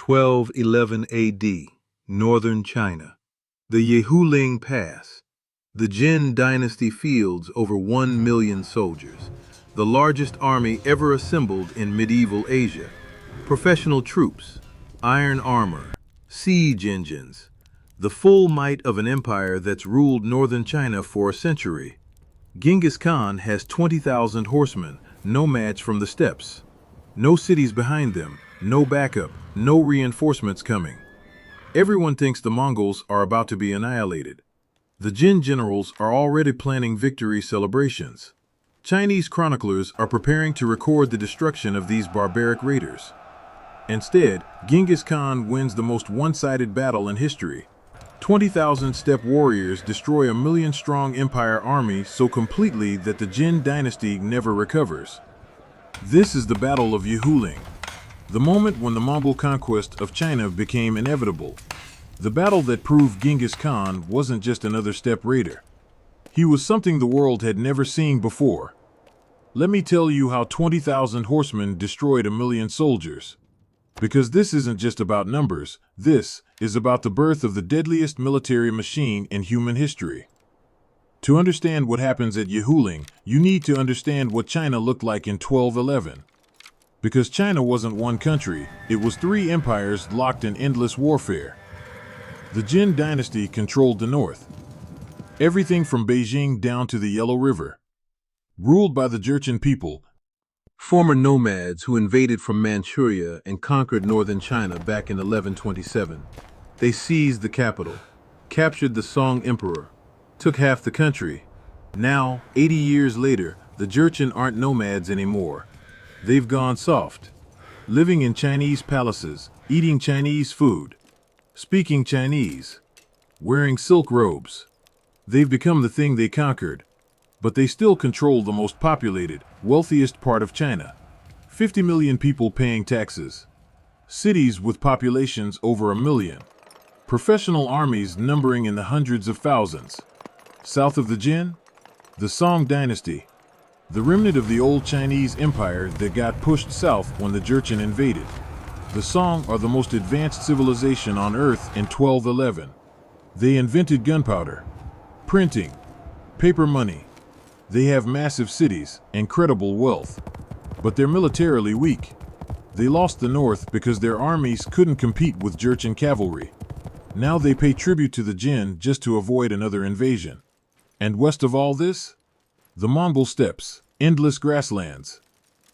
1211 AD, northern China. The Yehuling Pass. The Jin Dynasty fields over 1 million soldiers, the largest army ever assembled in medieval Asia. Professional troops, iron armor, siege engines, the full might of an empire that's ruled northern China for a century. Genghis Khan has 20,000 horsemen, nomads from the steppes. No cities behind them, no backup, no reinforcements coming. Everyone thinks the Mongols are about to be annihilated. The Jin generals are already planning victory celebrations. Chinese chroniclers are preparing to record the destruction of these barbaric raiders. Instead, Genghis Khan wins the most one-sided battle in history. 20,000 steppe warriors destroy a million-strong empire army so completely that the Jin dynasty never recovers. This is the Battle of Yehuling, the moment when the Mongol conquest of China became inevitable. The battle that proved Genghis Khan wasn't just another steppe raider. He was something the world had never seen before. Let me tell you how 20,000 horsemen destroyed a million soldiers. Because this isn't just about numbers, this is about the birth of the deadliest military machine in human history. To understand what happens at Yehuling, you need to understand what China looked like in 1211. Because China wasn't one country, it was three empires locked in endless warfare. The Jin Dynasty controlled the north, everything from Beijing down to the Yellow River. Ruled by the Jurchen people, former nomads who invaded from Manchuria and conquered northern China back in 1127. They seized the capital, captured the Song Emperor, took half the country. Now, 80 years later, the Jurchen aren't nomads anymore. They've gone soft, living in Chinese palaces, eating Chinese food, speaking Chinese, wearing silk robes. They've become the thing they conquered, but they still control the most populated, wealthiest part of China. 50 million people paying taxes. Cities with populations over 1 million. Professional armies numbering in the hundreds of thousands. South of the Jin, the Song Dynasty, the remnant of the old Chinese empire that got pushed south when the Jurchen invaded. The Song are the most advanced civilization on Earth in 1211. They invented gunpowder, printing, paper money. They have massive cities, incredible wealth, but they're militarily weak. They lost the north because their armies couldn't compete with Jurchen cavalry. Now they pay tribute to the Jin just to avoid another invasion. And west of all this, the Mongol steppes, endless grasslands.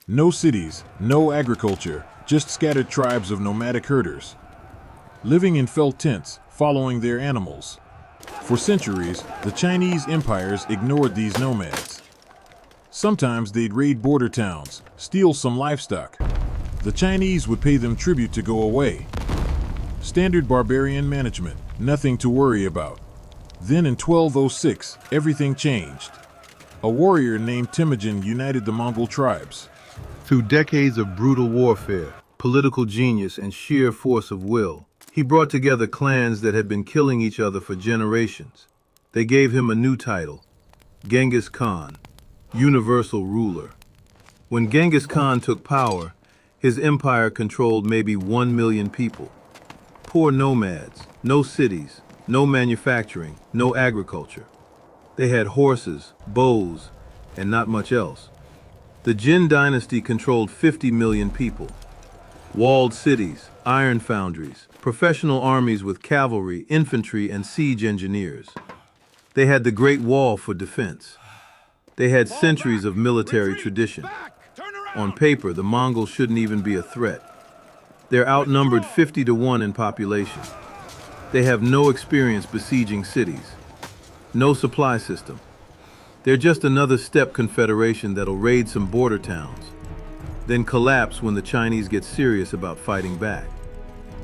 No cities, no agriculture, just scattered tribes of nomadic herders, living in felt tents, following their animals. For centuries, the Chinese empires ignored these nomads. Sometimes they'd raid border towns, steal some livestock. The Chinese would pay them tribute to go away. Standard barbarian management, nothing to worry about. Then in 1206, everything changed. A warrior named Temujin united the Mongol tribes. Through decades of brutal warfare, political genius, and sheer force of will, he brought together clans that had been killing each other for generations. They gave him a new title, Genghis Khan, universal ruler. When Genghis Khan took power, his empire controlled maybe 1 million people. Poor nomads, no cities, no manufacturing, no agriculture. They had horses, bows, and not much else. The Jin dynasty controlled 50 million people. Walled cities, iron foundries, professional armies with cavalry, infantry, and siege engineers. They had the Great Wall for defense. They had centuries of military tradition. On paper, the Mongols shouldn't even be a threat. They're outnumbered 50 to 1 in population. They have no experience besieging cities. No supply system. They're just another steppe confederation that'll raid some border towns, then collapse when the Chinese get serious about fighting back.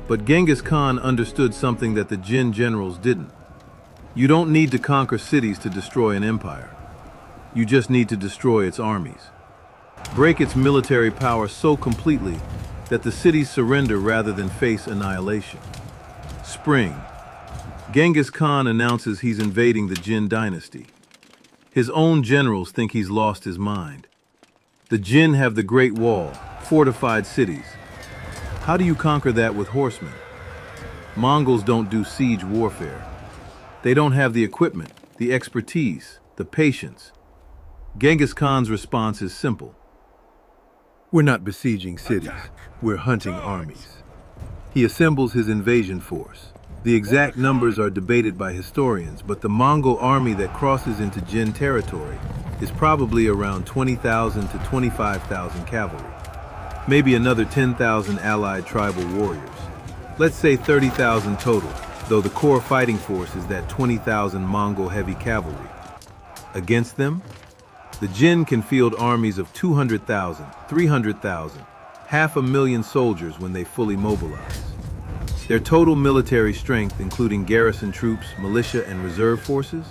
But Genghis Khan understood something that the Jin generals didn't. You don't need to conquer cities to destroy an empire. You just need to destroy its armies. Break its military power so completely that the cities surrender rather than face annihilation. Spring. Genghis Khan announces he's invading the Jin dynasty. His own generals think he's lost his mind. The Jin have the Great Wall, fortified cities, How do you conquer that with horsemen? Mongols don't do siege warfare. They don't have the equipment, the expertise, the patience. Genghis Khan's response is simple. We're not besieging cities, we're hunting armies. He assembles his invasion force. The exact numbers are debated by historians, but the Mongol army that crosses into Jin territory is probably around 20,000 to 25,000 cavalry. Maybe another 10,000 allied tribal warriors. Let's say 30,000 total, though the core fighting force is that 20,000 Mongol heavy cavalry. Against them, the Jin can field armies of 200,000, 300,000, 500,000 soldiers when they fully mobilize. Their total military strength, including garrison troops, militia, and reserve forces,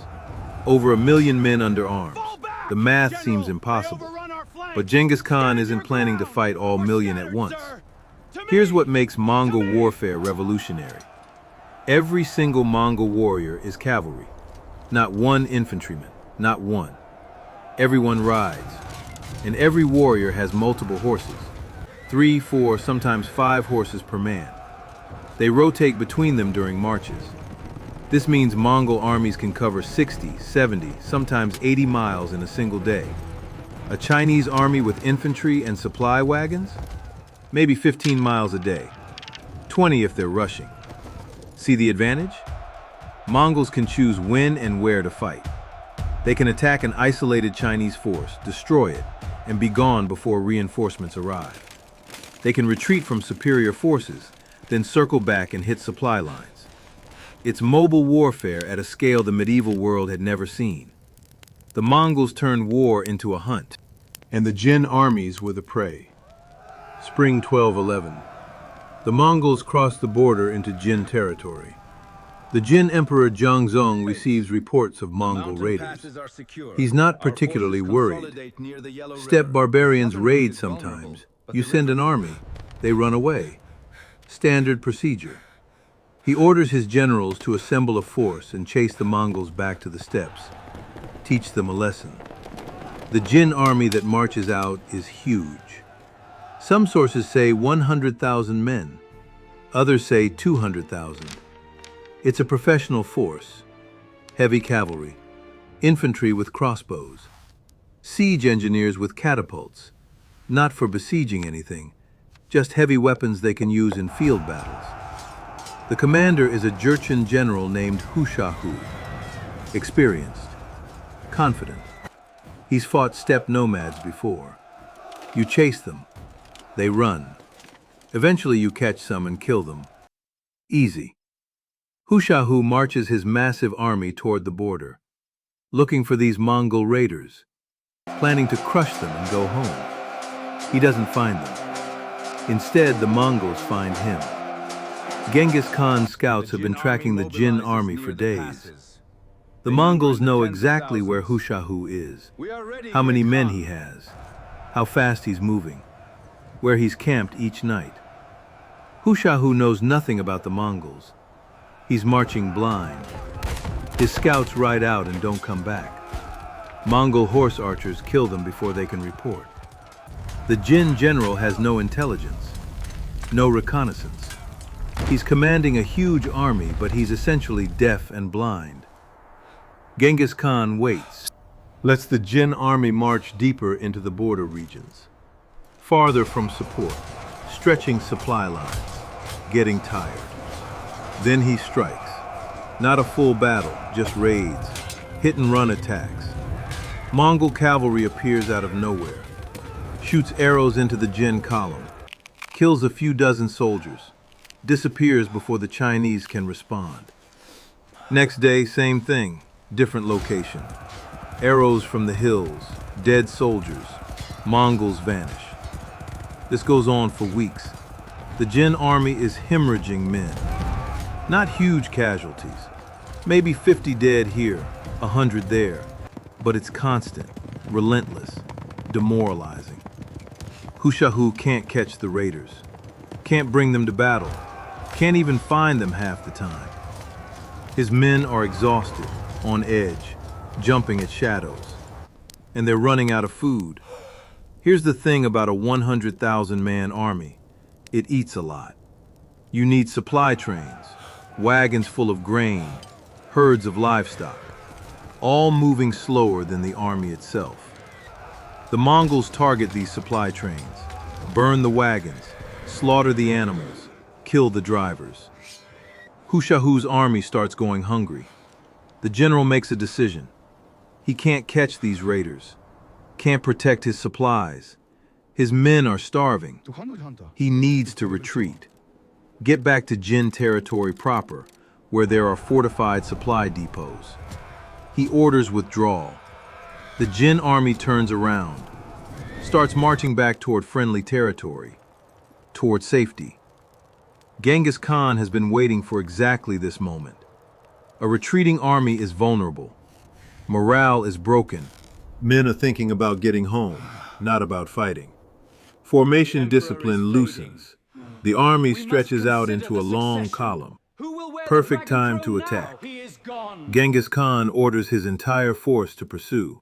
over 1 million men under arms. The math seems impossible, but Genghis Khan isn't planning to fight all million at once. Here's what makes Mongol warfare revolutionary. Every single Mongol warrior is cavalry. Not one infantryman, not one. Everyone rides, and every warrior has multiple horses. 3, 4, sometimes 5 horses per man. They rotate between them during marches. This means Mongol armies can cover 60, 70, sometimes 80 miles in a single day. A Chinese army with infantry and supply wagons? Maybe 15 miles a day. 20 if they're rushing. See the advantage? Mongols can choose when and where to fight. They can attack an isolated Chinese force, destroy it, and be gone before reinforcements arrive. They can retreat from superior forces, then circle back and hit supply lines. It's mobile warfare at a scale the medieval world had never seen. The Mongols turned war into a hunt, and the Jin armies were the prey. Spring 1211. The Mongols crossed the border into Jin territory. The Jin Emperor Zhongzong receives reports of Mongol raiders. He's not particularly worried. Steppe barbarians raid sometimes. You send an army, they run away. Standard procedure. He orders his generals to assemble a force and chase the Mongols back to the steppes. Teach them a lesson. The Jin army that marches out is huge. Some sources say 100,000 men. Others say 200,000. It's a professional force. Heavy cavalry, infantry with crossbows, siege engineers with catapults, not for besieging anything, just heavy weapons they can use in field battles. The commander is a Jurchen general named Hushahu, experienced, confident. He's fought steppe nomads before. You chase them, they run. Eventually you catch some and kill them. Easy. Hushahu marches his massive army toward the border, looking for these Mongol raiders, planning to crush them and go home. He doesn't find them. Instead, the Mongols find him. Genghis Khan's scouts have been tracking the Jin army for days. The Mongols know exactly where Hushahu is, how many men he has, how fast he's moving, where he's camped each night. Hushahu knows nothing about the Mongols. He's marching blind. His scouts ride out and don't come back. Mongol horse archers kill them before they can report. The Jin general has no intelligence, no reconnaissance. He's commanding a huge army, but he's essentially deaf and blind. Genghis Khan waits, lets the Jin army march deeper into the border regions, farther from support, stretching supply lines, getting tired. Then he strikes. Not a full battle, just raids, hit-and-run attacks. Mongol cavalry appears out of nowhere, shoots arrows into the Jin column, kills a few dozen soldiers, disappears before the Chinese can respond. Next day, same thing, different location. Arrows from the hills, dead soldiers, Mongols vanish. This goes on for weeks. The Jin army is hemorrhaging men. Not huge casualties, maybe 50 dead here, 100 there, but it's constant, relentless, demoralizing. Hushahu can't catch the raiders, can't bring them to battle, can't even find them half the time. His men are exhausted, on edge, jumping at shadows, and they're running out of food. Here's the thing about a 100,000-man army. it eats a lot. You need supply trains, wagons full of grain, herds of livestock, all moving slower than the army itself. The Mongols target these supply trains, burn the wagons, slaughter the animals, kill the drivers. Hushahu's army starts going hungry. The general makes a decision. He can't catch these raiders, can't protect his supplies. His men are starving. He needs to retreat. Get back to Jin territory proper, where there are fortified supply depots. He orders withdrawal. The Jin army turns around, starts marching back toward friendly territory, toward safety. Genghis Khan has been waiting for exactly this moment. A retreating army is vulnerable. Morale is broken. Men are thinking about getting home, not about fighting. Formation discipline loosens. The army stretches out into a long column. Perfect time to attack. Genghis Khan orders his entire force to pursue.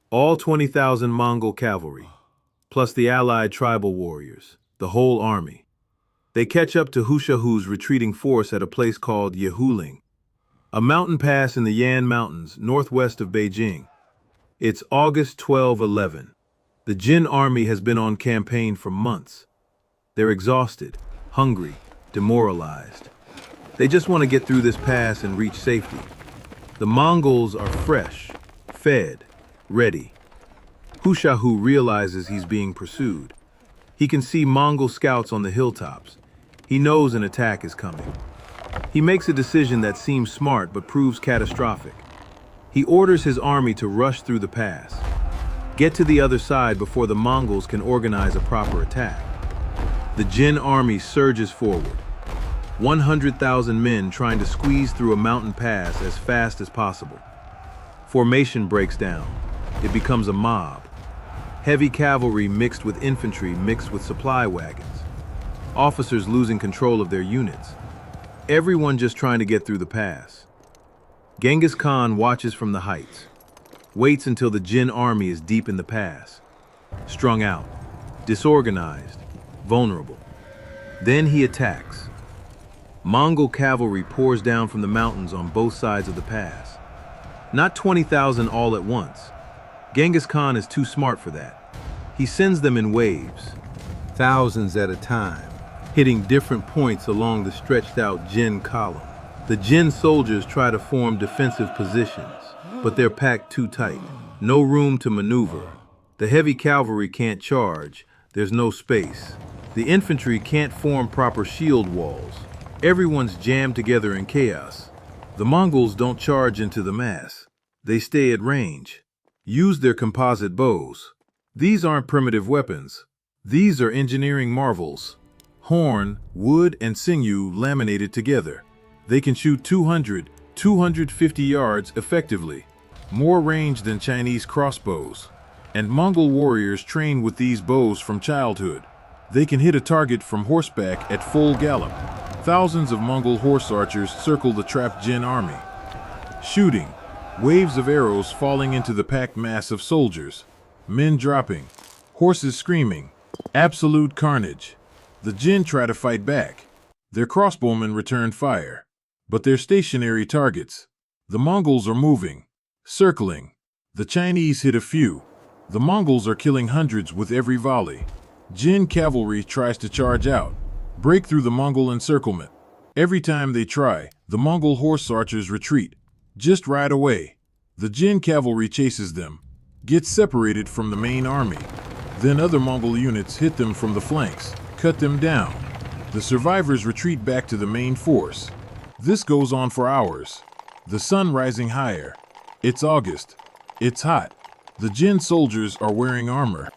All 20,000 Mongol cavalry, plus the allied tribal warriors, the whole army. They catch up to Hushahu's retreating force at a place called Yehuling, a mountain pass in the Yan Mountains, northwest of Beijing. It's August 1211. The Jin army has been on campaign for months. They're exhausted, hungry, demoralized. They just want to get through this pass and reach safety. The Mongols are fresh, fed, ready. Hushahu realizes he's being pursued. He can see Mongol scouts on the hilltops. He knows an attack is coming. He makes a decision that seems smart but proves catastrophic. He orders his army to rush through the pass, get to the other side before the Mongols can organize a proper attack. The Jin army surges forward, 100,000 men trying to squeeze through a mountain pass as fast as possible. Formation breaks down. It becomes a mob. Heavy cavalry mixed with infantry mixed with supply wagons. Officers losing control of their units. Everyone just trying to get through the pass. Genghis Khan watches from the heights, waits until the Jin army is deep in the pass, strung out, disorganized, vulnerable. Then he attacks. Mongol cavalry pours down from the mountains on both sides of the pass. Not 20,000 all at once. Genghis Khan is too smart for that. He sends them in waves, thousands at a time, hitting different points along the stretched out Jin column. The Jin soldiers try to form defensive positions, but they're packed too tight. No room to maneuver. The heavy cavalry can't charge. There's no space. The infantry can't form proper shield walls. Everyone's jammed together in chaos. The Mongols don't charge into the mass. They stay at range. Use their composite bows. These aren't primitive weapons. These are engineering marvels. Horn, wood, and sinew laminated together. They can shoot 200, 250 yards effectively. More range than Chinese crossbows. And Mongol warriors train with these bows from childhood. They can hit a target from horseback at full gallop. Thousands of Mongol horse archers circle the trapped Jin army, shooting, waves of arrows falling into the packed mass of soldiers, men dropping, horses screaming, absolute carnage. The Jin try to fight back. Their crossbowmen return fire, but they're stationary targets. The Mongols are moving, circling. The Chinese hit a few. The Mongols are killing hundreds with every volley. Jin cavalry tries to charge out, break through the Mongol encirclement. Every time they try, the Mongol horse archers retreat, just right away. The Jin cavalry chases them, gets separated from the main army. Then other Mongol units hit them from the flanks, cut them down. The survivors retreat back to the main force. This goes on for hours. The sun rising higher. It's August. It's hot. The Jin soldiers are wearing armor,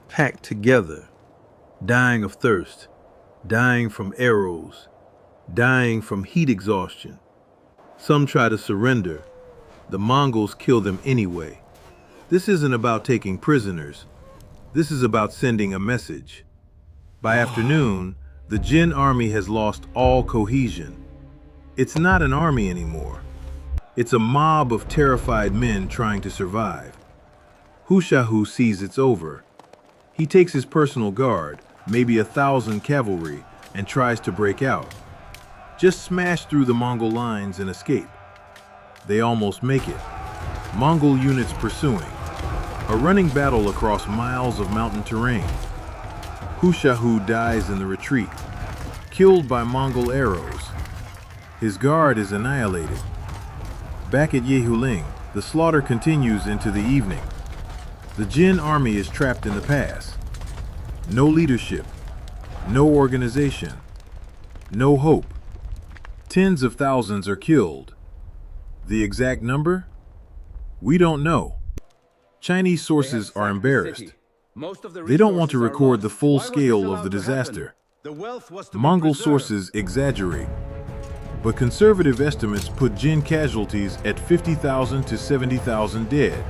packed together, dying of thirst, dying from arrows, dying from heat exhaustion. Some try to surrender. The Mongols kill them anyway. This isn't about taking prisoners. This is about sending a message. By afternoon, the Jin army has lost all cohesion. It's not an army anymore. It's a mob of terrified men trying to survive. Hushahu sees it's over. He takes his personal guard, maybe 1,000 cavalry, and tries to break out. Just smash through the Mongol lines and escape. They almost make it. Mongol units pursuing. A running battle across miles of mountain terrain. Hushahu dies in the retreat, killed by Mongol arrows. His guard is annihilated. Back at Yehuling, the slaughter continues into the evening. The Jin army is trapped in the pass. No leadership, no organization, no hope. Tens of thousands are killed. The exact number? We don't know. Chinese sources are embarrassed. They don't want to record the full scale of the disaster. Mongol sources exaggerate, but conservative estimates put Jin casualties at 50,000 to 70,000 dead.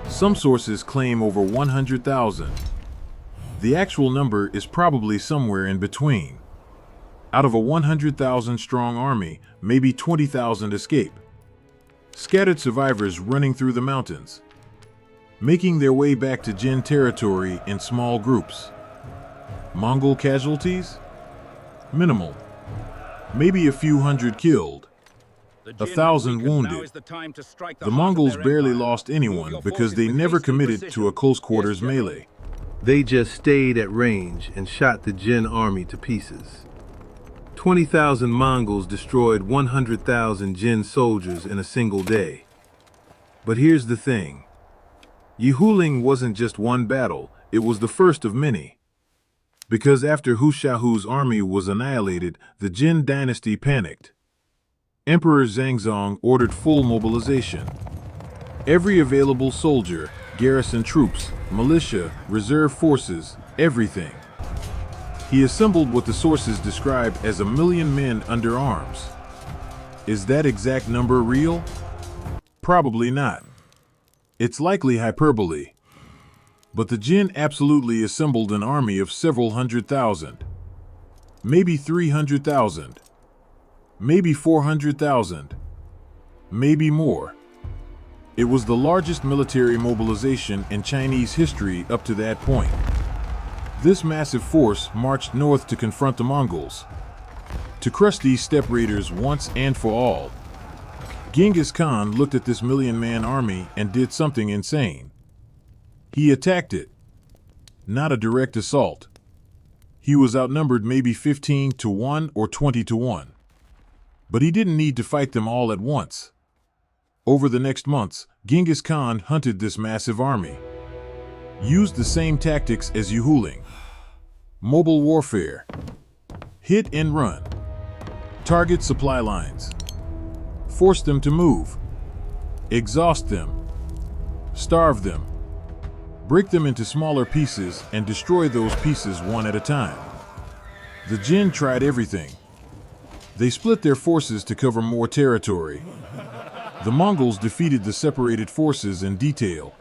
Some sources claim over 100,000. The actual number is probably somewhere in between. Out of a 100,000 strong army, maybe 20,000 escape. Scattered survivors running through the mountains, making their way back to Jin territory in small groups. Mongol casualties? Minimal. Maybe a few hundred killed. 1,000 wounded. The Mongols barely lost anyone because they never committed to a close-quarters melee. They just stayed at range and shot the Jin army to pieces. 20,000 Mongols destroyed 100,000 Jin soldiers in a single day. But here's the thing. Yehuling wasn't just one battle, it was the first of many. Because after Hushahu's army was annihilated, the Jin Dynasty panicked. Emperor Zhangzong ordered full mobilization. Every available soldier, garrison troops, militia, reserve forces, everything. He assembled what the sources describe as 1 million men under arms. Is that exact number real? Probably not. It's likely hyperbole. But the Jin absolutely assembled an army of several 100,000. Maybe 300,000. Maybe 400,000. Maybe more. It was the largest military mobilization in Chinese history up to that point. This massive force marched north to confront the Mongols, to crush these steppe raiders once and for all. Genghis Khan looked at this million-man army and did something insane. He attacked it. Not a direct assault. He was outnumbered maybe 15 to 1 or 20 to 1. But he didn't need to fight them all at once. Over the next months, Genghis Khan hunted this massive army. Used the same tactics as Yehuling. Mobile warfare. Hit and run. Target supply lines. Force them to move. Exhaust them. Starve them. Break them into smaller pieces and destroy those pieces one at a time. The Jin tried everything. They split their forces to cover more territory. The Mongols defeated the separated forces in detail.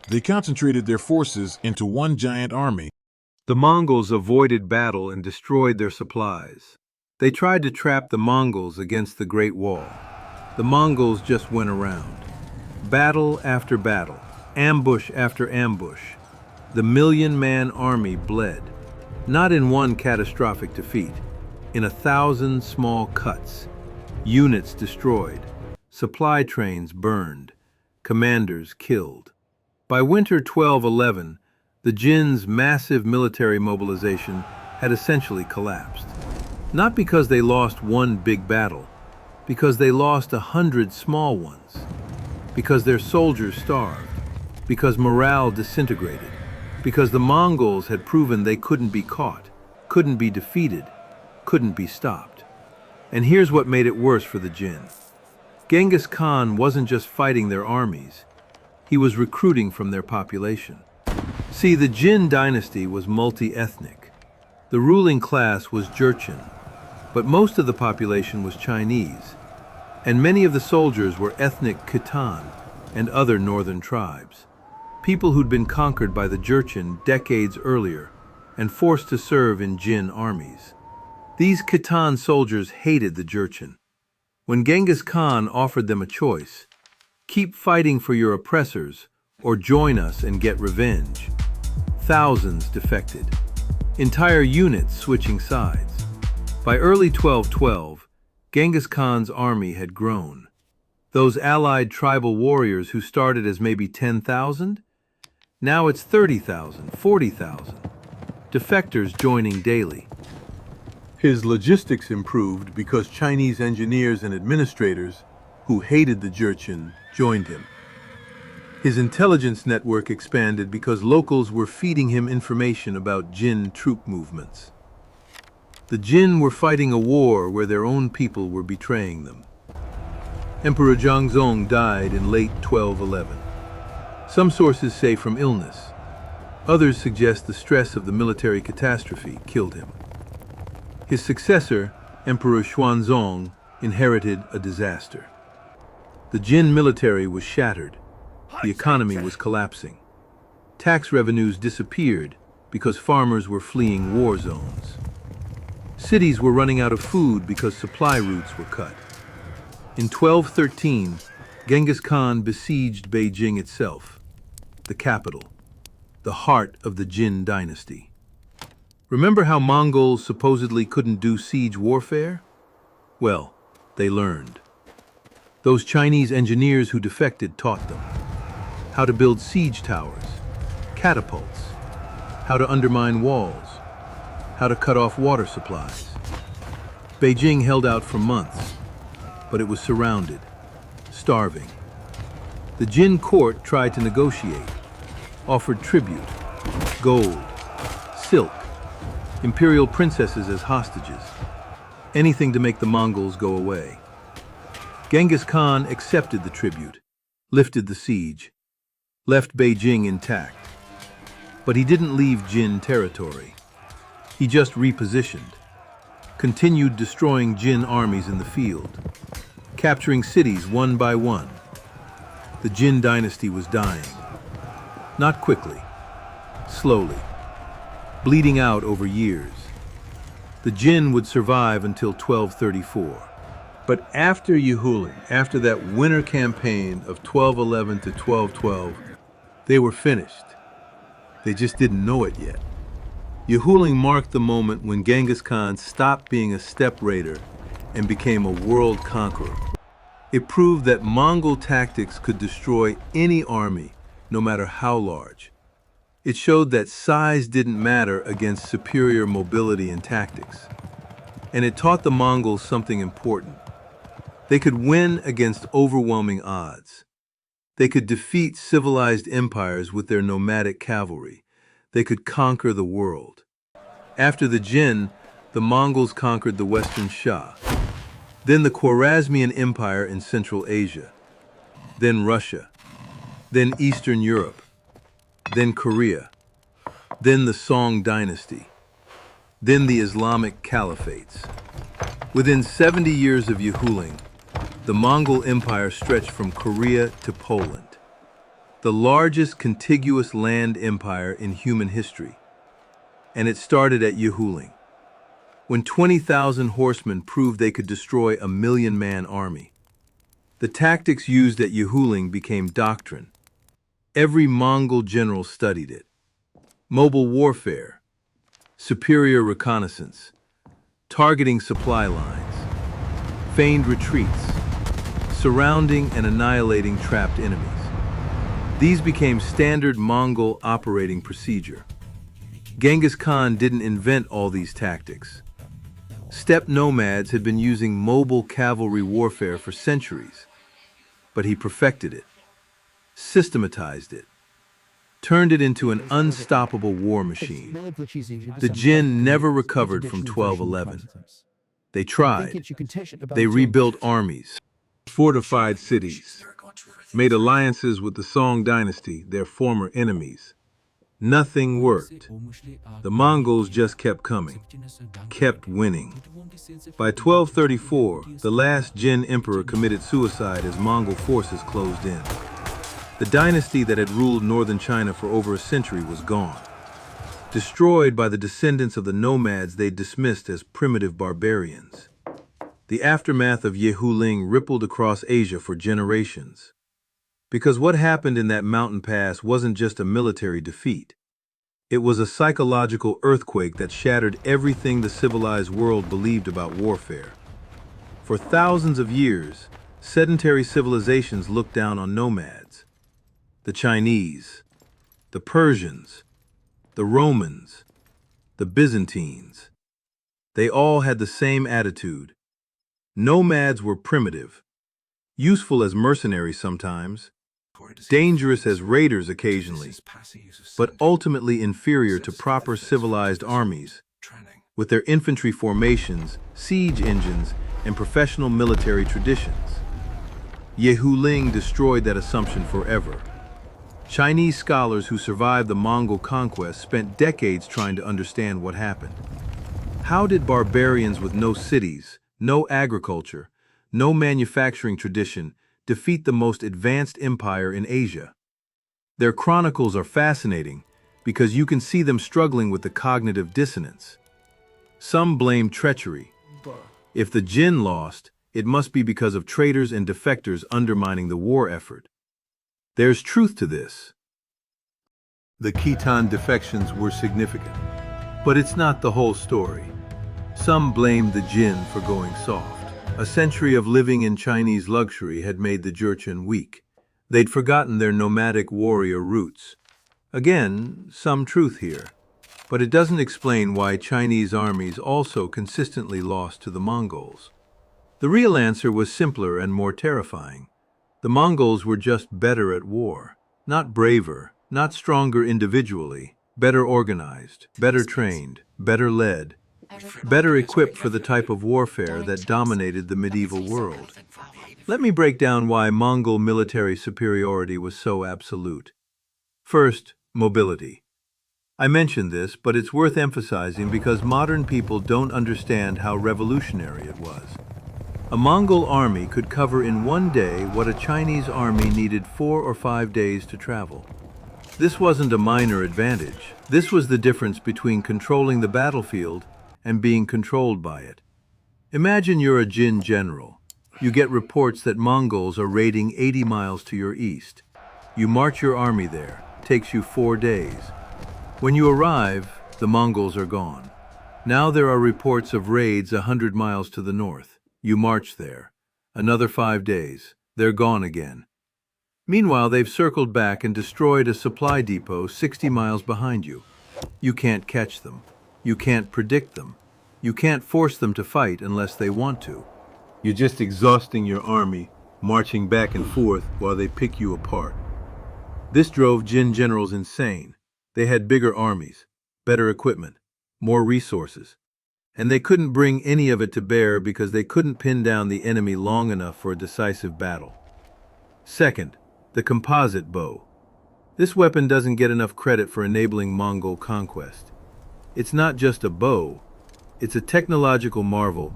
They concentrated their forces into one giant army. The Mongols avoided battle and destroyed their supplies. They tried to trap the Mongols against the Great Wall. The Mongols just went around. Battle after battle, ambush after ambush. The million-man army bled, not in one catastrophic defeat, in 1,000 small cuts. Units destroyed, supply trains burned, commanders killed. By winter 1211, the Jin's massive military mobilization had essentially collapsed. Not because they lost one big battle, because they lost 100 small ones. Because their soldiers starved, because morale disintegrated, because the Mongols had proven they couldn't be caught, couldn't be defeated, couldn't be stopped. And here's what made it worse for the Jin. Genghis Khan wasn't just fighting their armies, he was recruiting from their population. See, the Jin Dynasty was multi-ethnic. The ruling class was Jurchen, but most of the population was Chinese, and many of the soldiers were ethnic Khitan and other northern tribes, people who'd been conquered by the Jurchen decades earlier and forced to serve in Jin armies. These Khitan soldiers hated the Jurchen. When Genghis Khan offered them a choice, keep fighting for your oppressors or join us and get revenge, thousands defected. entire units switching sides. By early 1212, Genghis Khan's army had grown. Those allied tribal warriors who started as maybe 10,000, now it's 30,000, 40,000. Defectors joining daily. His logistics improved because Chinese engineers and administrators who hated the Jurchen joined him. His intelligence network expanded because locals were feeding him information about Jin troop movements. The Jin were fighting a war where their own people were betraying them. Emperor Zhangzong died in late 1211. Some sources say from illness. Others suggest the stress of the military catastrophe killed him. His successor, Emperor Xuanzong, inherited a disaster. The Jin military was shattered. The economy was collapsing. Tax revenues disappeared because farmers were fleeing war zones. Cities were running out of food because supply routes were cut. In 1213, Genghis Khan besieged Beijing itself, the capital, the heart of the Jin Dynasty. Remember how Mongols supposedly couldn't do siege warfare? Well, they learned. Those Chinese engineers who defected taught them how to build siege towers, catapults, how to undermine walls, how to cut off water supplies. Beijing held out for months, but it was surrounded, starving. The Jin court tried to negotiate, offered tribute, gold, silk, imperial princesses as hostages, anything to make the Mongols go away. Genghis Khan accepted the tribute, lifted the siege, left Beijing intact. But he didn't leave Jin territory. He just repositioned, continued destroying Jin armies in the field, capturing cities one by one. The Jin dynasty was dying. Not quickly, slowly, bleeding out over years. The Jin would survive until 1234. But after Yehuling, after that winter campaign of 1211 to 1212, they were finished. They just didn't know it yet. Yehuling marked the moment when Genghis Khan stopped being a steppe raider and became a world conqueror. It proved that Mongol tactics could destroy any army, no matter how large. It showed that size didn't matter against superior mobility and tactics. And it taught the Mongols something important. They could win against overwhelming odds. They could defeat civilized empires with their nomadic cavalry. They could conquer the world. After the Jin, the Mongols conquered the Western Shah, then the Khwarezmian Empire in Central Asia, then Russia, then Eastern Europe, then Korea, then the Song Dynasty, then the Islamic Caliphates. Within 70 years of Yehuling, the Mongol Empire stretched from Korea to Poland, the largest contiguous land empire in human history. And it started at Yehuling, when 20,000 horsemen proved they could destroy a million-man army. The tactics used at Yehuling became doctrine. Every Mongol general studied it. Mobile warfare, superior reconnaissance, targeting supply lines, feigned retreats, surrounding and annihilating trapped enemies. These became standard Mongol operating procedure. Genghis Khan didn't invent all these tactics. Steppe nomads had been using mobile cavalry warfare for centuries, but he perfected it, systematized it, turned it into an unstoppable war machine. The Jin never recovered from 1211. They tried. They rebuilt armies, fortified cities, made alliances with the Song Dynasty, their former enemies. Nothing worked. The Mongols just kept coming, kept winning. By 1234, the last Jin emperor committed suicide as Mongol forces closed in. The dynasty that had ruled northern China for over a century was gone, destroyed by the descendants of the nomads they dismissed as primitive barbarians. The aftermath of Yehuling rippled across Asia for generations. Because what happened in that mountain pass wasn't just a military defeat. It was a psychological earthquake that shattered everything the civilized world believed about warfare. For thousands of years, sedentary civilizations looked down on nomads. The Chinese, the Persians, the Romans, the Byzantines. They all had the same attitude. Nomads were primitive, useful as mercenaries sometimes, dangerous as raiders occasionally, but ultimately inferior to proper civilized armies, with their infantry formations, siege engines, and professional military traditions. Yehuling destroyed that assumption forever. Chinese scholars who survived the Mongol conquest spent decades trying to understand what happened. How did barbarians with no cities, no agriculture, no manufacturing tradition defeat the most advanced empire in Asia? Their chronicles are fascinating because you can see them struggling with the cognitive dissonance. Some blame treachery. If the Jin lost, it must be because of traitors and defectors undermining the war effort. There's truth to this. The Khitan defections were significant, but it's not the whole story. Some blamed the Jin for going soft. A century of living in Chinese luxury had made the Jurchen weak. They'd forgotten their nomadic warrior roots. Again, some truth here, but it doesn't explain why Chinese armies also consistently lost to the Mongols. The real answer was simpler and more terrifying. The Mongols were just better at war. Not braver, not stronger individually, better organized, better trained, better led, better equipped for the type of warfare that dominated the medieval world. Let me break down why Mongol military superiority was so absolute. First, mobility. I mentioned this, but it's worth emphasizing because modern people don't understand how revolutionary it was. A Mongol army could cover in one day what a Chinese army needed 4 or 5 days to travel. This wasn't a minor advantage. This was the difference between controlling the battlefield and being controlled by it. Imagine you're a Jin general. You get reports that Mongols are raiding 80 miles to your east. You march your army there. Takes you 4 days. When you arrive, the Mongols are gone. Now there are reports of raids 100 miles to the north. You march there. Another 5 days. They're gone again. Meanwhile, they've circled back and destroyed a supply depot 60 miles behind you. You can't catch them. You can't predict them. You can't force them to fight unless they want to. You're just exhausting your army, marching back and forth while they pick you apart. This drove Jin generals insane. They had bigger armies, better equipment, more resources. And they couldn't bring any of it to bear because they couldn't pin down the enemy long enough for a decisive battle. Second, the composite bow. This weapon doesn't get enough credit for enabling Mongol conquest. It's not just a bow, it's a technological marvel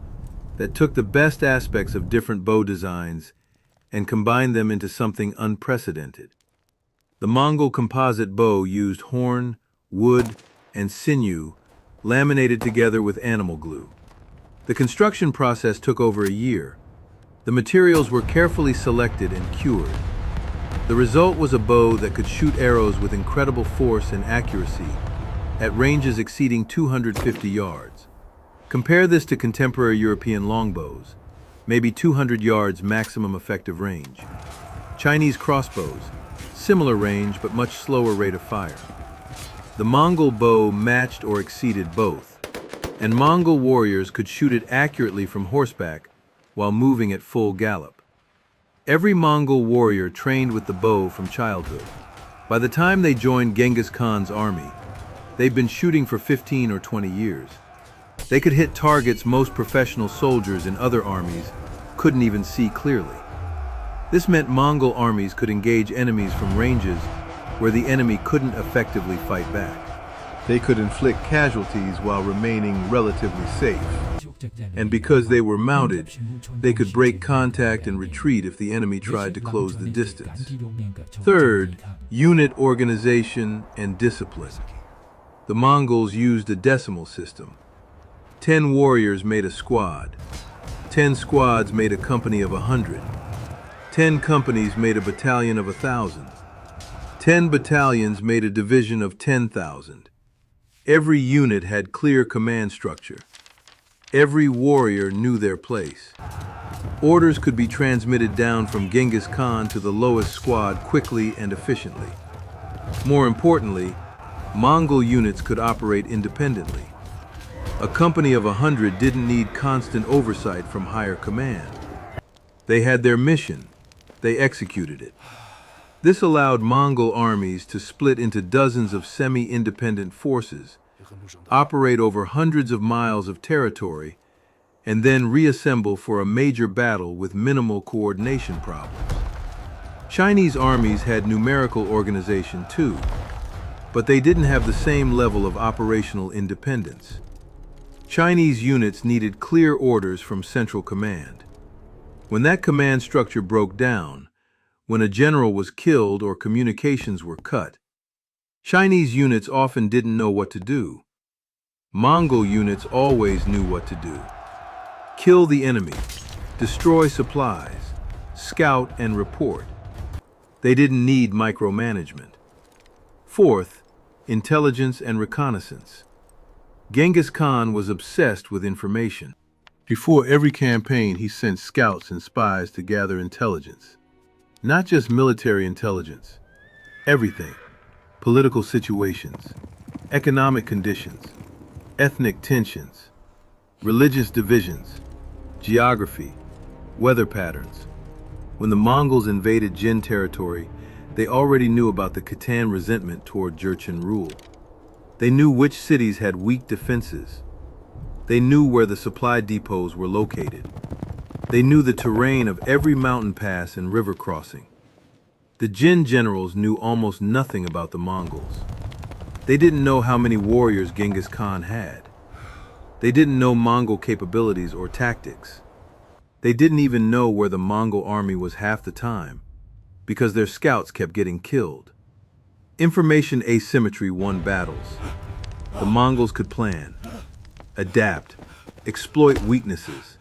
that took the best aspects of different bow designs and combined them into something unprecedented. The Mongol composite bow used horn, wood, and sinew laminated together with animal glue. The construction process took over a year. The materials were carefully selected and cured. The result was a bow that could shoot arrows with incredible force and accuracy at ranges exceeding 250 yards. Compare this to contemporary European longbows, maybe 200 yards maximum effective range. Chinese crossbows, similar range but much slower rate of fire. The Mongol bow matched or exceeded both, and Mongol warriors could shoot it accurately from horseback while moving at full gallop. Every Mongol warrior trained with the bow from childhood. By the time they joined Genghis Khan's army, they'd been shooting for 15 or 20 years. They could hit targets most professional soldiers in other armies couldn't even see clearly. This meant Mongol armies could engage enemies from ranges where the enemy couldn't effectively fight back. They could inflict casualties while remaining relatively safe. And because they were mounted, they could break contact and retreat if the enemy tried to close the distance. Third, unit organization and discipline. The Mongols used a decimal system. 10 warriors made a squad. 10 squads made a company of 100. 10 companies made a battalion of 1,000. 10 battalions made a division of 10,000. Every unit had clear command structure. Every warrior knew their place. Orders could be transmitted down from Genghis Khan to the lowest squad quickly and efficiently. More importantly, Mongol units could operate independently. A company of 100 didn't need constant oversight from higher command. They had their mission. They executed it. This allowed Mongol armies to split into dozens of semi-independent forces, operate over hundreds of miles of territory, and then reassemble for a major battle with minimal coordination problems. Chinese armies had numerical organization too, but they didn't have the same level of operational independence. Chinese units needed clear orders from central command. When that command structure broke down, when a general was killed or communications were cut, Chinese units often didn't know what to do. Mongol units always knew what to do. Kill the enemy, destroy supplies, scout and report. They didn't need micromanagement. Fourth, intelligence and reconnaissance. Genghis Khan was obsessed with information. Before every campaign, he sent scouts and spies to gather intelligence. Not just military intelligence, everything. Political situations, economic conditions, ethnic tensions, religious divisions, geography, weather patterns. When the Mongols invaded Jin territory, they already knew about the Khitan resentment toward Jurchen rule. They knew which cities had weak defenses. They knew where the supply depots were located. They knew the terrain of every mountain pass and river crossing. The Jin generals knew almost nothing about the Mongols. They didn't know how many warriors Genghis Khan had. They didn't know Mongol capabilities or tactics. They didn't even know where the Mongol army was half the time, because their scouts kept getting killed. Information asymmetry won battles. The Mongols could plan, adapt, exploit weaknesses.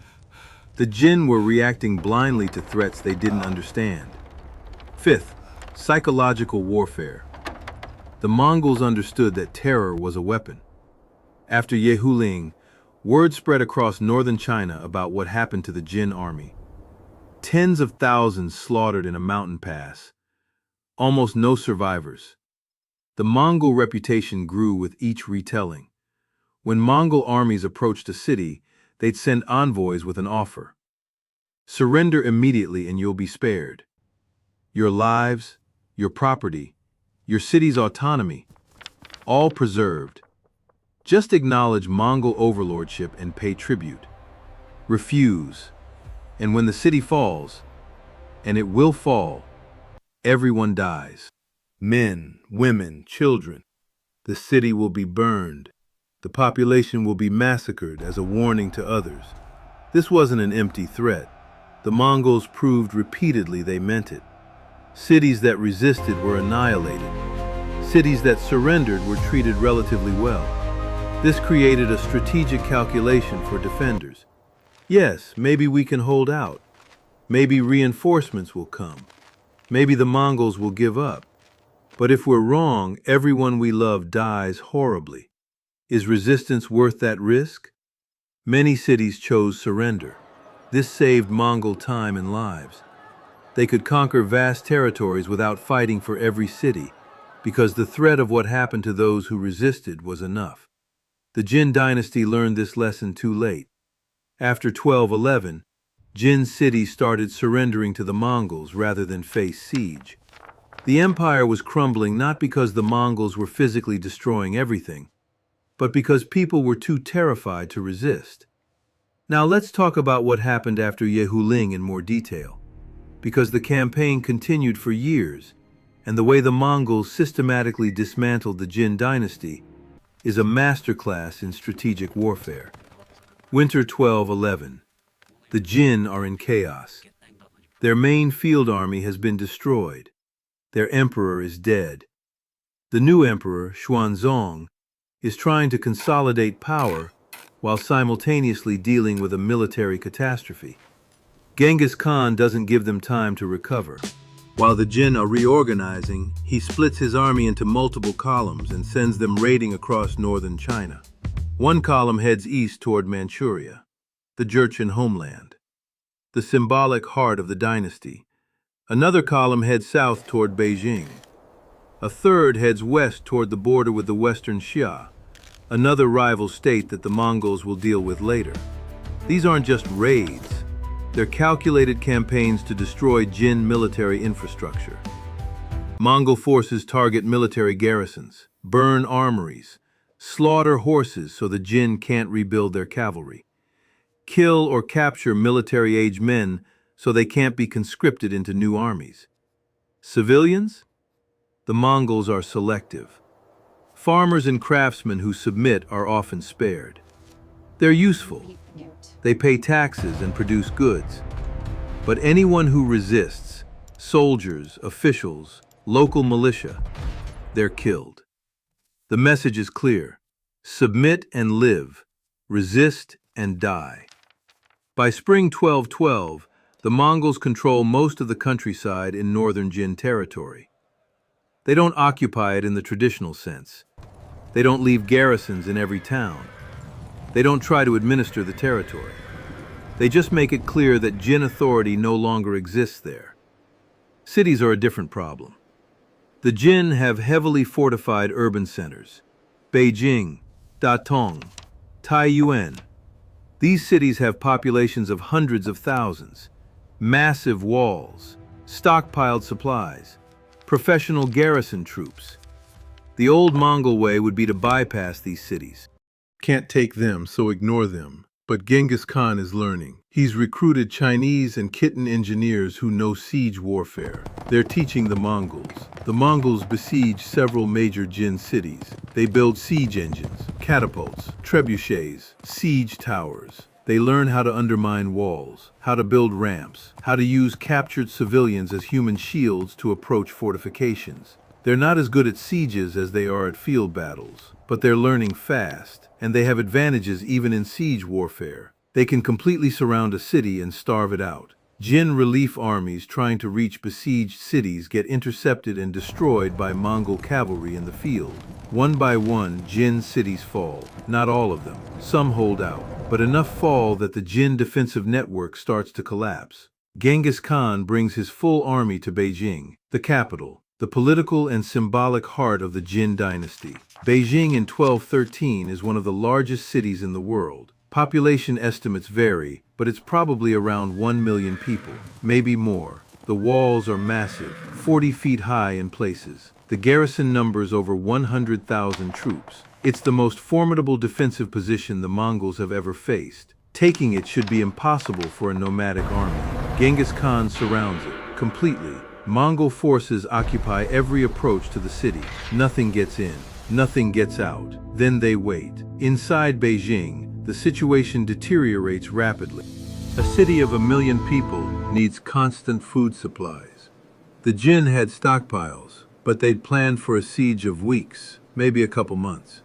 The Jin were reacting blindly to threats they didn't understand. Fifth, psychological warfare. The Mongols understood that terror was a weapon. After Yehuling, word spread across northern China about what happened to the Jin army. Tens of thousands slaughtered in a mountain pass. Almost no survivors. The Mongol reputation grew with each retelling. When Mongol armies approached a city, they'd send envoys with an offer. Surrender immediately and you'll be spared. Your lives, your property, your city's autonomy, all preserved. Just acknowledge Mongol overlordship and pay tribute. Refuse, and when the city falls, and it will fall, everyone dies. Men, women, children. The city will be burned. The population will be massacred as a warning to others. This wasn't an empty threat. The Mongols proved repeatedly they meant it. Cities that resisted were annihilated. Cities that surrendered were treated relatively well. This created a strategic calculation for defenders. Yes, maybe we can hold out. Maybe reinforcements will come. Maybe the Mongols will give up. But if we're wrong, everyone we love dies horribly. Is resistance worth that risk? Many cities chose surrender. This saved Mongol time and lives. They could conquer vast territories without fighting for every city, because the threat of what happened to those who resisted was enough. The Jin Dynasty learned this lesson too late. After 1211, Jin cities started surrendering to the Mongols rather than face siege. The empire was crumbling not because the Mongols were physically destroying everything, but because people were too terrified to resist. Now let's talk about what happened after Yehuling in more detail, because the campaign continued for years, and the way the Mongols systematically dismantled the Jin Dynasty is a masterclass in strategic warfare. Winter 1211. The Jin are in chaos. Their main field army has been destroyed. Their emperor is dead. The new emperor, Xuanzong, is trying to consolidate power while simultaneously dealing with a military catastrophe. Genghis Khan doesn't give them time to recover. While the Jin are reorganizing, he splits his army into multiple columns and sends them raiding across northern China. One column heads east toward Manchuria, the Jurchen homeland, the symbolic heart of the dynasty. Another column heads south toward Beijing. A third heads west toward the border with the Western Xia, another rival state that the Mongols will deal with later. These aren't just raids. They're calculated campaigns to destroy Jin military infrastructure. Mongol forces target military garrisons, burn armories, slaughter horses so the Jin can't rebuild their cavalry, kill or capture military-age men so they can't be conscripted into new armies. Civilians? The Mongols are selective. Farmers and craftsmen who submit are often spared. They're useful. They pay taxes and produce goods. But anyone who resists, soldiers, officials, local militia, they're killed. The message is clear: submit and live, resist and die. By spring 1212, the Mongols control most of the countryside in northern Jin territory. They don't occupy it in the traditional sense. They don't leave garrisons in every town. They don't try to administer the territory. They just make it clear that Jin authority no longer exists there. Cities are a different problem. The Jin have heavily fortified urban centers: Beijing, Datong, Taiyuan. These cities have populations of hundreds of thousands, massive walls, stockpiled supplies, professional garrison troops. The old Mongol way would be to bypass these cities. Can't take them, so ignore them. But Genghis Khan is learning. He's recruited Chinese and Khitan engineers who know siege warfare. They're teaching the Mongols. The Mongols besiege several major Jin cities. They build siege engines, catapults, trebuchets, siege towers. They learn how to undermine walls, how to build ramps, how to use captured civilians as human shields to approach fortifications. They're not as good at sieges as they are at field battles, but they're learning fast, and they have advantages even in siege warfare. They can completely surround a city and starve it out. Jin relief armies trying to reach besieged cities get intercepted and destroyed by Mongol cavalry in the field. One by one, Jin cities fall. Not all of them. Some hold out, but enough fall that the Jin defensive network starts to collapse. Genghis Khan brings his full army to Beijing, the capital, the political and symbolic heart of the Jin Dynasty. Beijing in 1213 is one of the largest cities in the world. Population estimates vary, but it's probably around 1 million people, maybe more. The walls are massive, 40 feet high in places. The garrison numbers over 100,000 troops. It's the most formidable defensive position the Mongols have ever faced. Taking it should be impossible for a nomadic army. Genghis Khan surrounds it completely. Mongol forces occupy every approach to the city. Nothing gets in, nothing gets out. Then they wait. Inside Beijing, the situation deteriorates rapidly. A city of 1 million people needs constant food supplies. The Jin had stockpiles, but they'd planned for a siege of weeks, maybe a couple months.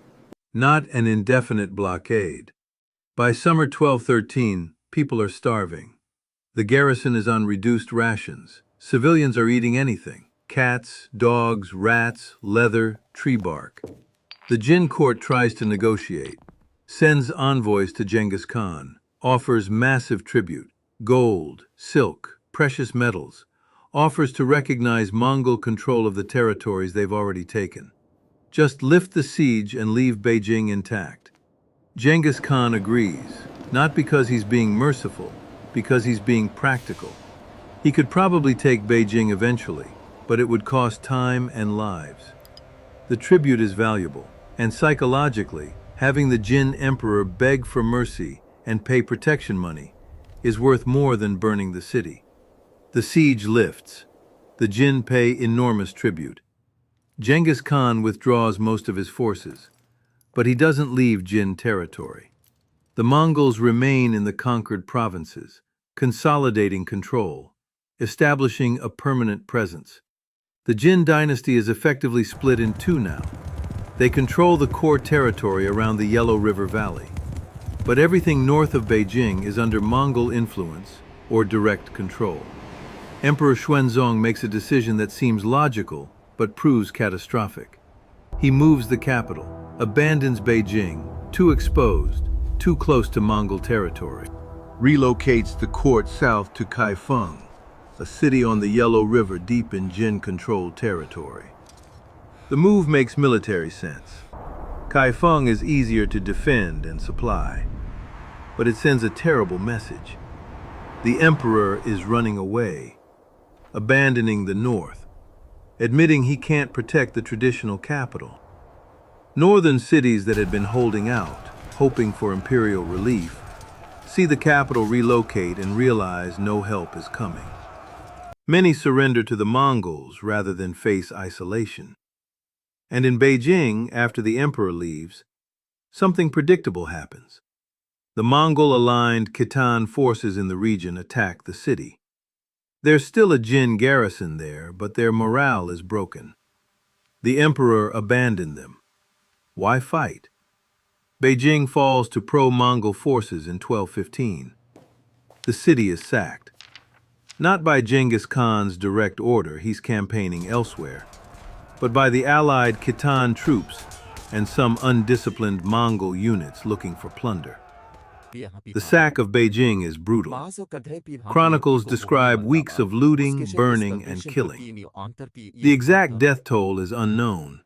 Not an indefinite blockade. By summer 1213, people are starving. The garrison is on reduced rations. Civilians are eating anything: cats, dogs, rats, leather, tree bark. The Jin court tries to negotiate, sends envoys to Genghis Khan, offers massive tribute, gold, silk, precious metals, offers to recognize Mongol control of the territories they've already taken. Just lift the siege and leave Beijing intact. Genghis Khan agrees, not because he's being merciful, because he's being practical. He could probably take Beijing eventually, but it would cost time and lives. The tribute is valuable, and psychologically, having the Jin emperor beg for mercy and pay protection money is worth more than burning the city. The siege lifts. The Jin pay enormous tribute. Genghis Khan withdraws most of his forces, but he doesn't leave Jin territory. The Mongols remain in the conquered provinces, consolidating control, establishing a permanent presence. The Jin dynasty is effectively split in two now. They control the core territory around the Yellow River Valley, but everything north of Beijing is under Mongol influence or direct control. Emperor Xuanzong makes a decision that seems logical, but proves catastrophic. He moves the capital, abandons Beijing, too exposed, too close to Mongol territory, relocates the court south to Kaifeng, a city on the Yellow River deep in Jin-controlled territory. The move makes military sense. Kaifeng is easier to defend and supply, but it sends a terrible message. The emperor is running away, abandoning the north, admitting he can't protect the traditional capital. Northern cities that had been holding out, hoping for imperial relief, see the capital relocate and realize no help is coming. Many surrender to the Mongols rather than face isolation. And in Beijing, after the emperor leaves, something predictable happens. The Mongol-aligned Khitan forces in the region attack the city. There's still a Jin garrison there, but their morale is broken. The emperor abandoned them. Why fight? Beijing falls to pro-Mongol forces in 1215. The city is sacked. Not by Genghis Khan's direct order, he's campaigning elsewhere, but by the allied Khitan troops and some undisciplined Mongol units looking for plunder. The sack of Beijing is brutal. Chronicles describe weeks of looting, burning, and killing. The exact death toll is unknown,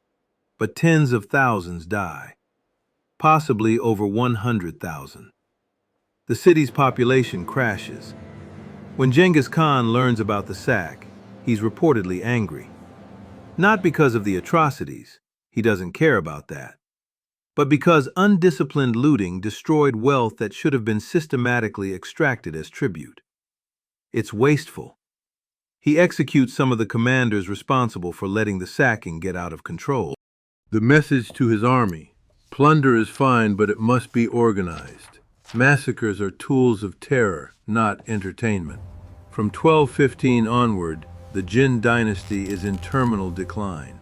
but tens of thousands die, possibly over 100,000. The city's population crashes. When Genghis Khan learns about the sack, he's reportedly angry. Not because of the atrocities, he doesn't care about that, but because undisciplined looting destroyed wealth that should have been systematically extracted as tribute. It's wasteful. He executes some of the commanders responsible for letting the sacking get out of control. The message to his army: plunder is fine, but it must be organized. Massacres are tools of terror, not entertainment. From 1215 onward, the Jin Dynasty is in terminal decline.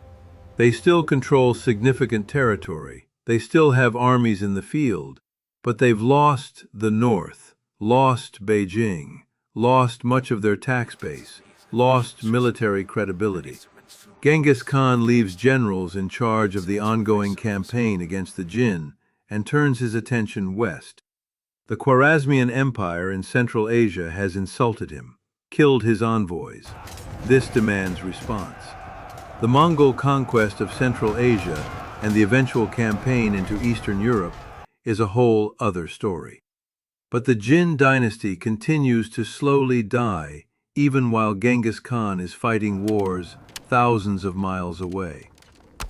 They still control significant territory. They still have armies in the field, but they've lost the north, lost Beijing, lost much of their tax base, lost military credibility. Genghis Khan leaves generals in charge of the ongoing campaign against the Jin and turns his attention west. The Khwarezmian Empire in Central Asia has insulted him, killed his envoys. This demands response. The Mongol conquest of Central Asia and the eventual campaign into Eastern Europe is a whole other story. But the Jin dynasty continues to slowly die even while Genghis Khan is fighting wars thousands of miles away.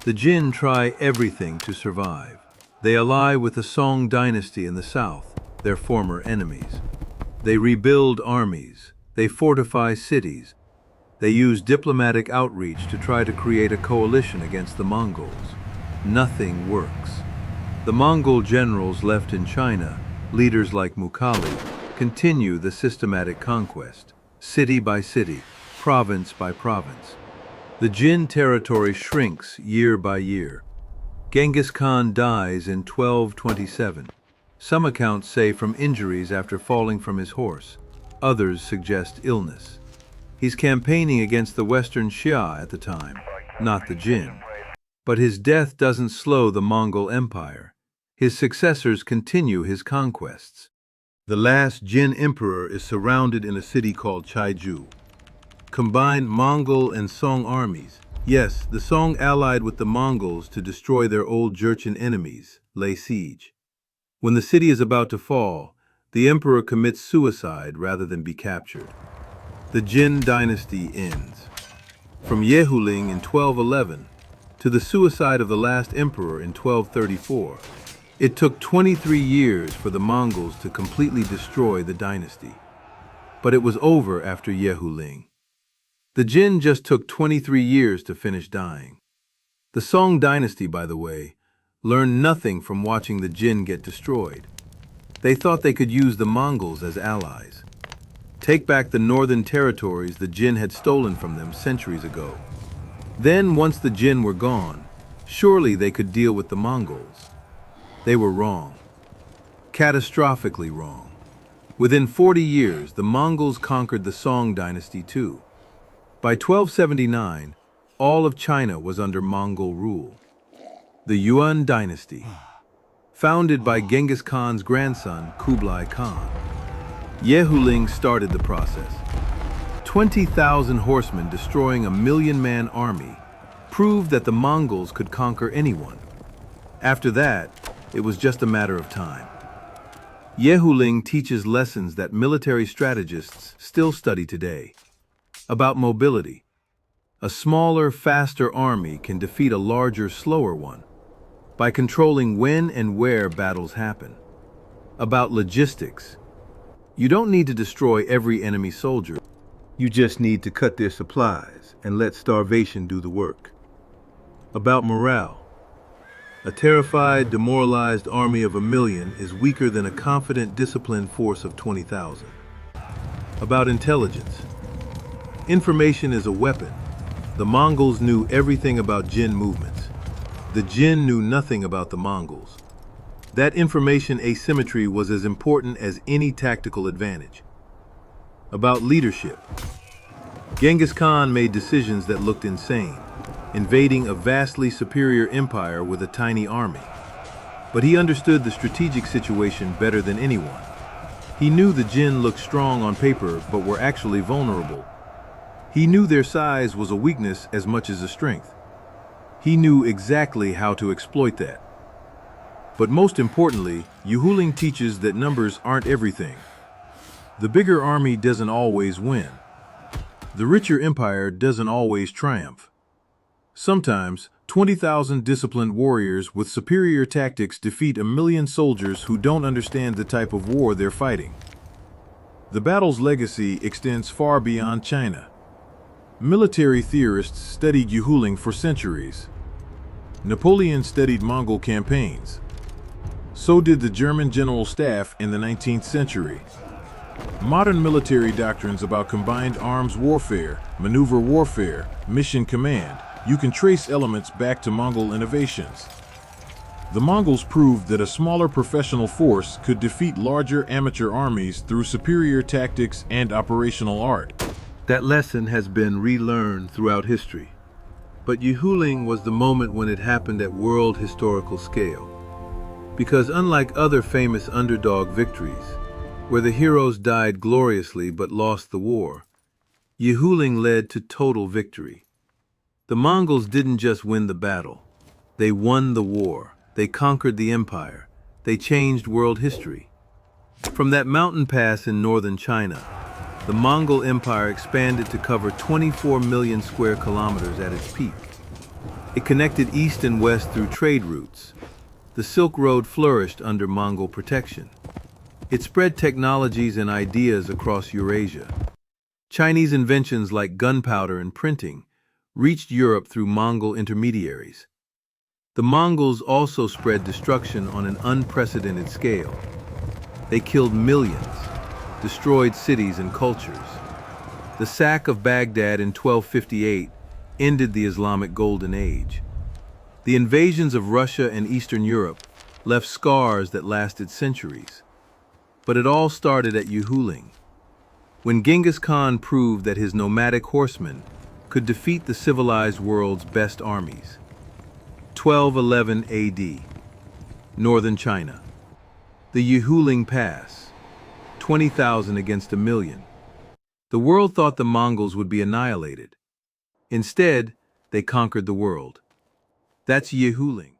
The Jin try everything to survive. They ally with the Song dynasty in the south, their former enemies. They rebuild armies. They fortify cities. They use diplomatic outreach to try to create a coalition against the Mongols. Nothing works. The Mongol generals left in China, leaders like Mukhali, continue the systematic conquest, city by city, province by province. The Jin territory shrinks year by year. Genghis Khan dies in 1227. Some accounts say from injuries after falling from his horse. Others suggest illness. He's campaigning against the Western Xia at the time, not the Jin. But his death doesn't slow the Mongol Empire. His successors continue his conquests. The last Jin emperor is surrounded in a city called Chaiju. Combined Mongol and Song armies. Yes, the Song allied with the Mongols to destroy their old Jurchen enemies, lay siege. When the city is about to fall, the emperor commits suicide rather than be captured. The Jin dynasty ends. From Yehuling in 1211 to the suicide of the last emperor in 1234, it took 23 years for the Mongols to completely destroy the dynasty. But it was over after Yehuling. The Jin just took 23 years to finish dying. The Song dynasty, by the way, learned nothing from watching the Jin get destroyed. They thought they could use the Mongols as allies. Take back the northern territories the Jin had stolen from them centuries ago. Then, once the Jin were gone, surely they could deal with the Mongols. They were wrong. Catastrophically wrong. Within 40 years, the Mongols conquered the Song dynasty too. By 1279, all of China was under Mongol rule. The Yuan Dynasty, founded by Genghis Khan's grandson, Kublai Khan. Yehuling started the process. 20,000 horsemen destroying a million-man army proved that the Mongols could conquer anyone. After that, it was just a matter of time. Yehuling teaches lessons that military strategists still study today. About mobility. A smaller, faster army can defeat a larger, slower one by controlling when and where battles happen. About logistics. You don't need to destroy every enemy soldier. You just need to cut their supplies and let starvation do the work. About morale. A terrified, demoralized army of 1,000,000 is weaker than a confident, disciplined force of 20,000. About intelligence. Information is a weapon. The Mongols knew everything about Jin movements. The Jin knew nothing about the Mongols. That information asymmetry was as important as any tactical advantage. About leadership. Genghis Khan made decisions that looked insane, invading a vastly superior empire with a tiny army. But he understood the strategic situation better than anyone. He knew the Jin looked strong on paper but were actually vulnerable. He knew their size was a weakness as much as a strength. He knew exactly how to exploit that. But most importantly, Yehuling teaches that numbers aren't everything. The bigger army doesn't always win. The richer empire doesn't always triumph. Sometimes, 20,000 disciplined warriors with superior tactics defeat 1,000,000 soldiers who don't understand the type of war they're fighting. The battle's legacy extends far beyond China. Military theorists studied Yehuling for centuries. Napoleon studied Mongol campaigns. So did the German general staff in the 19th century. Modern military doctrines about combined arms warfare, maneuver warfare, mission command, you can trace elements back to Mongol innovations. The Mongols proved that a smaller professional force could defeat larger amateur armies through superior tactics and operational art. That lesson has been relearned throughout history. But Yehuling was the moment when it happened at world historical scale. Because unlike other famous underdog victories, where the heroes died gloriously but lost the war, Yehuling led to total victory. The Mongols didn't just win the battle. They won the war. They conquered the empire. They changed world history. From that mountain pass in northern China, the Mongol Empire expanded to cover 24 million square kilometers at its peak. It connected east and west through trade routes. The Silk Road flourished under Mongol protection. It spread technologies and ideas across Eurasia. Chinese inventions like gunpowder and printing reached Europe through Mongol intermediaries. The Mongols also spread destruction on an unprecedented scale. They killed millions, destroyed cities and cultures. The sack of Baghdad in 1258 ended the Islamic Golden Age. The invasions of Russia and Eastern Europe left scars that lasted centuries. But it all started at Yehuling, when Genghis Khan proved that his nomadic horsemen could defeat the civilized world's best armies. 1211 AD, northern China. The Yehuling Pass, 20,000 against 1,000,000. The world thought the Mongols would be annihilated. Instead, they conquered the world. That's Yehuling.